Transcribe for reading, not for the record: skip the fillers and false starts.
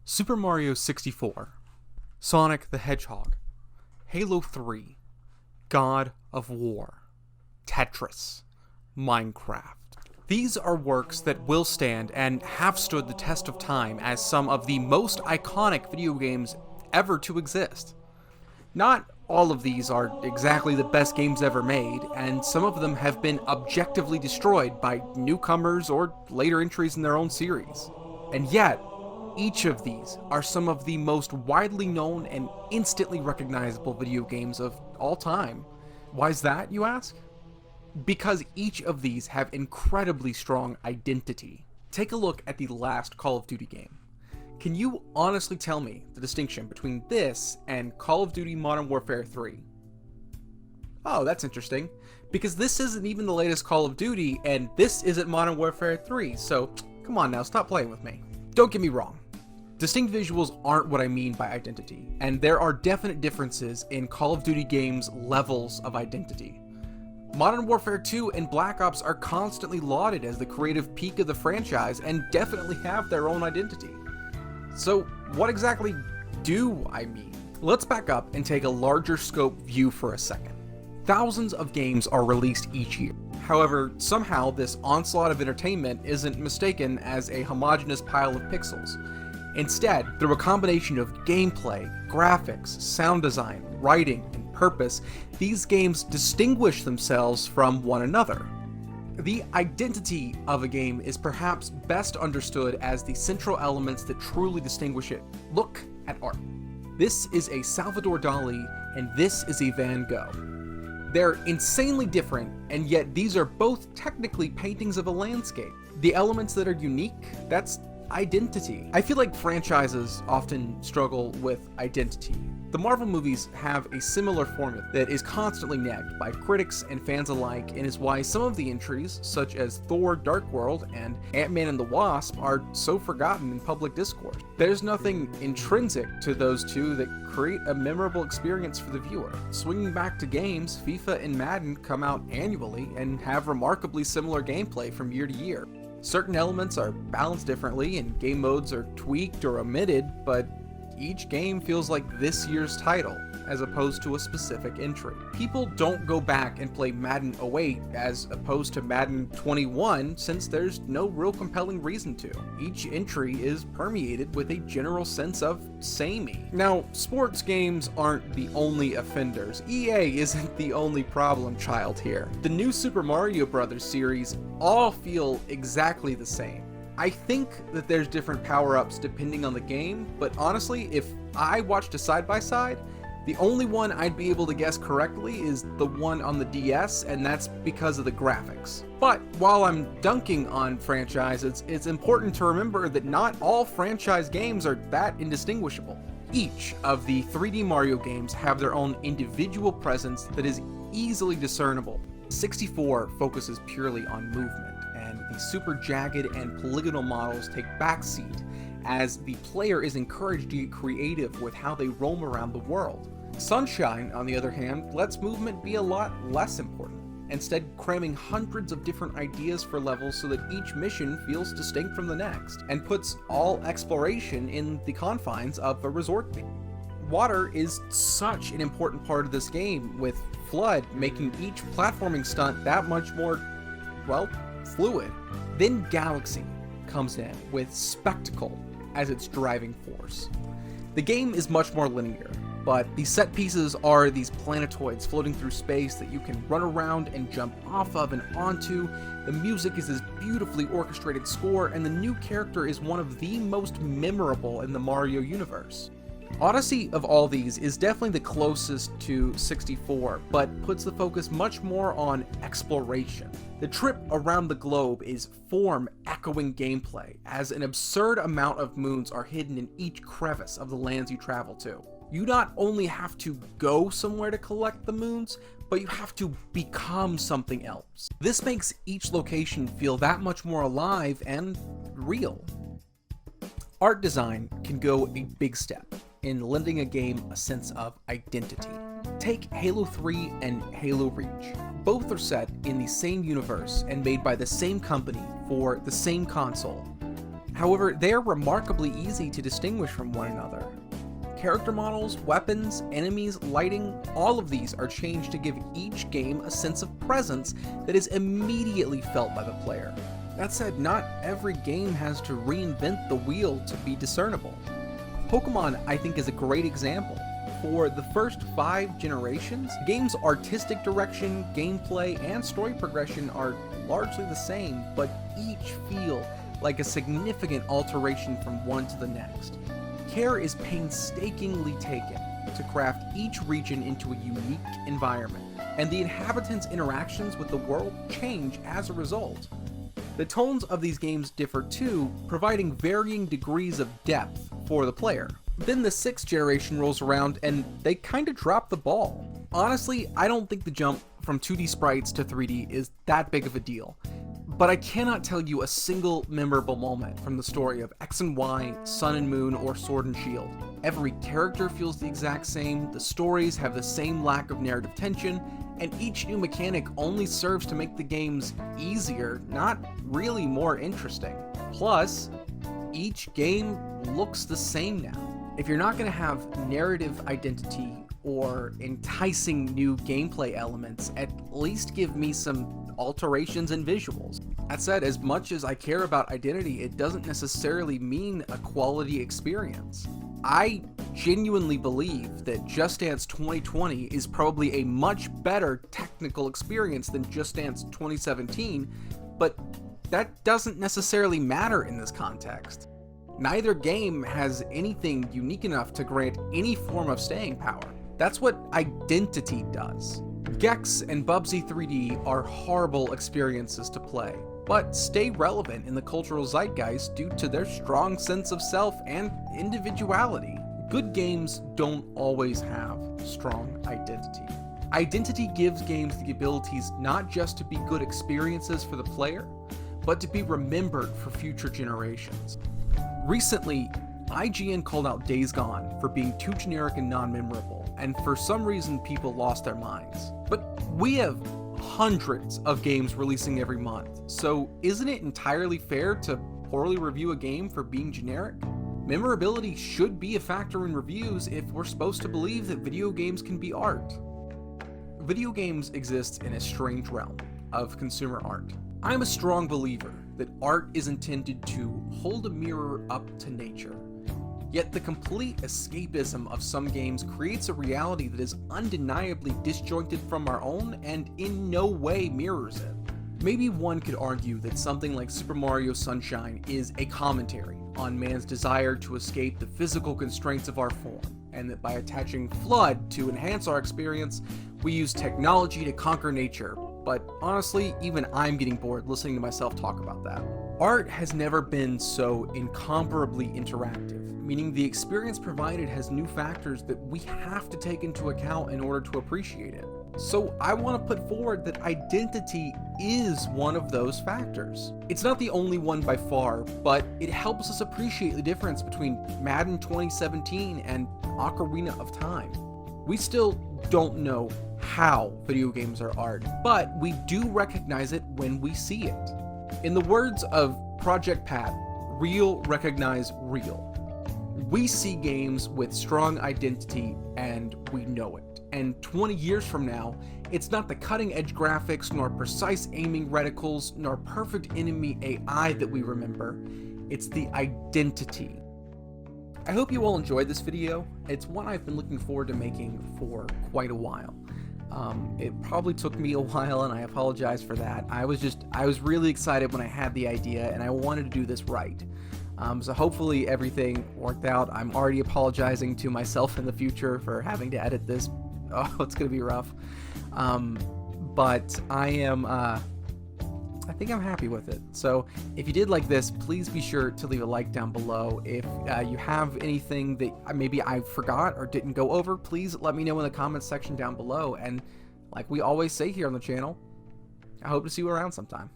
Super Mario 64, Sonic the Hedgehog, Halo 3, God of War, Tetris, Minecraft. These are works that will stand and have stood the test of time as some of the most iconic video games ever to exist. Not all of these are exactly the best games ever made, and some of them have been objectively destroyed by newcomers or later entries in their own series. And yet, each of these are some of the most widely known and instantly recognizable video games of all time. Why is that, you ask? Because each of these have incredibly strong identity. Take a look at the last Call of Duty game. Can you honestly tell me the distinction between this and Call of Duty Modern Warfare 3? Oh, that's interesting, because this isn't even the latest Call of Duty, and this isn't Modern Warfare 3, so come on now, stop playing with me. Don't get me wrong. Distinct visuals aren't what I mean by identity, and there are definite differences in Call of Duty games' levels of identity. Modern Warfare 2 and Black Ops are constantly lauded as the creative peak of the franchise and definitely have their own identity. So what exactly do I mean? Let's back up and take a larger scope view for a second. Thousands of games are released each year. However, somehow this onslaught of entertainment isn't mistaken as a homogeneous pile of pixels. Instead, through a combination of gameplay, graphics, sound design, writing, and purpose, these games distinguish themselves from one another. The identity of a game is perhaps best understood as the central elements that truly distinguish it. Look at art. This is a Salvador Dali, and this is a Van Gogh. They're insanely different, and yet these are both technically paintings of a landscape. The elements that are unique, that's identity. I feel like franchises often struggle with identity. The Marvel movies have a similar formula that is constantly nagged by critics and fans alike, and is why some of the entries, such as Thor: Dark World and Ant-Man and the Wasp, are so forgotten in public discourse. There's nothing intrinsic to those two that create a memorable experience for the viewer. Swinging back to games, FIFA and Madden come out annually and have remarkably similar gameplay from year to year. Certain elements are balanced differently and game modes are tweaked or omitted, but each game feels like this year's title, as opposed to a specific entry. People don't go back and play Madden 08 as opposed to Madden 21 since there's no real compelling reason to. Each entry is permeated with a general sense of samey. Now, sports games aren't the only offenders. EA isn't the only problem child here. The new Super Mario Bros. Series all feel exactly the same. I think that there's different power-ups depending on the game, but honestly, if I watched a side-by-side, the only one I'd be able to guess correctly is the one on the DS, and that's because of the graphics. But while I'm dunking on franchises, it's important to remember that not all franchise games are that indistinguishable. Each of the 3D Mario games have their own individual presence that is easily discernible. 64 focuses purely on movement, and the super jagged and polygonal models take backseat as the player is encouraged to get creative with how they roam around the world. Sunshine, on the other hand, lets movement be a lot less important, instead cramming hundreds of different ideas for levels so that each mission feels distinct from the next, and puts all exploration in the confines of a resort theme. Water is such an important part of this game, with FLUDD making each platforming stunt that much more, well, fluid. Then Galaxy comes in with spectacle as its driving force. The game is much more linear, but the set pieces are these planetoids floating through space that you can run around and jump off of and onto. The music is this beautifully orchestrated score, and the new character is one of the most memorable in the Mario universe. Odyssey of all these is definitely the closest to 64, but puts the focus much more on exploration. The trip around the globe is form-echoing gameplay, as an absurd amount of moons are hidden in each crevice of the lands you travel to. You not only have to go somewhere to collect the moons, but you have to become something else. This makes each location feel that much more alive and real. Art design can go a big step in lending a game a sense of identity. Take Halo 3 and Halo Reach. Both are set in the same universe and made by the same company for the same console. However, they are remarkably easy to distinguish from one another. Character models, weapons, enemies, lighting, all of these are changed to give each game a sense of presence that is immediately felt by the player. That said, not every game has to reinvent the wheel to be discernible. Pokemon, I think, is a great example. For the first 5 generations, the game's artistic direction, gameplay, and story progression are largely the same, but each feel like a significant alteration from one to the next. Care is painstakingly taken to craft each region into a unique environment, and the inhabitants' interactions with the world change as a result. The tones of these games differ too, providing varying degrees of depth for the player. Then the 6th generation rolls around and they kinda drop the ball. Honestly, I don't think the jump from 2D sprites to 3D is that big of a deal. But I cannot tell you a single memorable moment from the story of X and Y, Sun and Moon, or Sword and Shield. Every character feels the exact same, the stories have the same lack of narrative tension, and each new mechanic only serves to make the games easier, not really more interesting. Plus, each game looks the same now. If you're not going to have narrative identity or enticing new gameplay elements, at least give me some alterations in visuals. That said, as much as I care about identity, it doesn't necessarily mean a quality experience. I genuinely believe that Just Dance 2020 is probably a much better technical experience than Just Dance 2017, but that doesn't necessarily matter in this context. Neither game has anything unique enough to grant any form of staying power. That's what identity does. Gex and Bubsy 3D are horrible experiences to play, but stay relevant in the cultural zeitgeist due to their strong sense of self and individuality. Good games don't always have strong identity. Identity gives games the abilities not just to be good experiences for the player, but to be remembered for future generations. Recently, IGN called out Days Gone for being too generic and non-memorable, and for some reason people lost their minds. But we have hundreds of games releasing every month, so isn't it entirely fair to poorly review a game for being generic? Memorability should be a factor in reviews if we're supposed to believe that video games can be art. Video games exist in a strange realm of consumer art. I'm a strong believer that art is intended to hold a mirror up to nature. Yet the complete escapism of some games creates a reality that is undeniably disjointed from our own and in no way mirrors it. Maybe one could argue that something like Super Mario Sunshine is a commentary on man's desire to escape the physical constraints of our form, and that by attaching FLUDD to enhance our experience, we use technology to conquer nature. But honestly, even I'm getting bored listening to myself talk about that. Art has never been so incomparably interactive, meaning the experience provided has new factors that we have to take into account in order to appreciate it. So I want to put forward that identity is one of those factors. It's not the only one by far, but it helps us appreciate the difference between Madden 2017 and Ocarina of Time. We still don't know how video games are art, but we do recognize it when we see it. In the words of Project Pat, real recognize real. We see games with strong identity and we know it. And 20 years from now, it's not the cutting edge graphics, nor precise aiming reticles, nor perfect enemy AI that we remember. It's the identity. I hope you all enjoyed this video. It's one I've been looking forward to making for quite a while. It probably took me a while, and I apologize for that. I was really excited when I had the idea, and I wanted to do this right. So hopefully everything worked out. I'm already apologizing to myself in the future for having to edit this. Oh, it's gonna be rough. But I think I'm happy with it. So if you did like this, please be sure to leave a like down below. If you have anything that maybe I forgot or didn't go over, please let me know in the comments section down below. And like we always say here on the channel, I hope to see you around sometime.